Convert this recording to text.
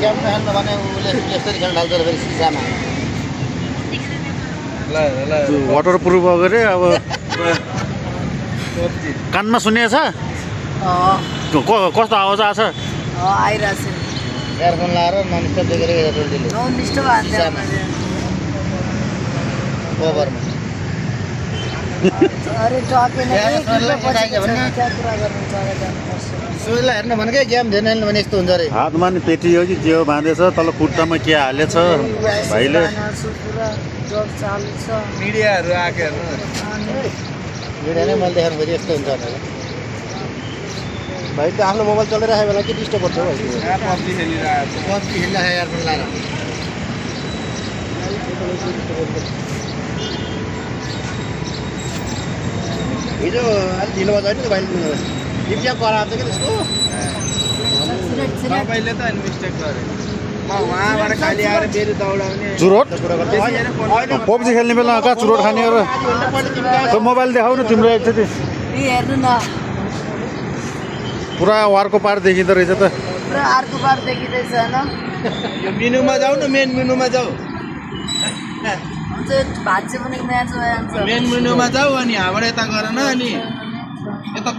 game खेल्नु भने उसले यस्तरी खेल्न थाल्छ फेरि सिसामा वाटर प्रुफ वगैरह अब कानमा सुनेछ कस्तो आवाज आछ आइरहेछ एयरफोन लाएर नन स्टप देखेर टोल्टीले नन स्टप हान्दै ओभरमा अरे टके नै सुइला हेर्नु भनेकै गेम धेरै भने यस्तो हुन्छ अरे हातमा नि पेटी हो कि के हो बाँधेछ तल खुट्टामा के हालेछ भाइले मिडियाहरू आएको हेर्नु भिडियो नै मैले देखाउनु फेरि यस्तो हुन्छ भनेर भाइ त आफ्नो मोबाइल चलाइरहेको बेला के डिस्टर्ब गर्छ भाइ पब्जी खेलिरहेको पब्जी खेलिरहेको एयरफोन लाएर हिजो अलिक ढिलो भयो नि त भाइले डिप्या कराएको छ कि त्यसको तपाईँले त मिस्टेक गरे म उहाँबाट खाली आएर फेरि दौडाउने चुरोट पब्जी खेल्ने बेला कहाँ चुरोट खाने हो र मोबाइल देखाउ न तिम्रो एकचोटि हेर्नु न पुरा वारको पार देखिँदो रहेछ त पुरा अर्को बार देखिँदैछ होइन यो मेनुमा जाऊ न मेन मेनुमा जाऊ भात चाहिँ पनि म्याच भइहाल्छ मेन मेनुमा जाऊ अनि यहाँबाट यता गर न अनि यता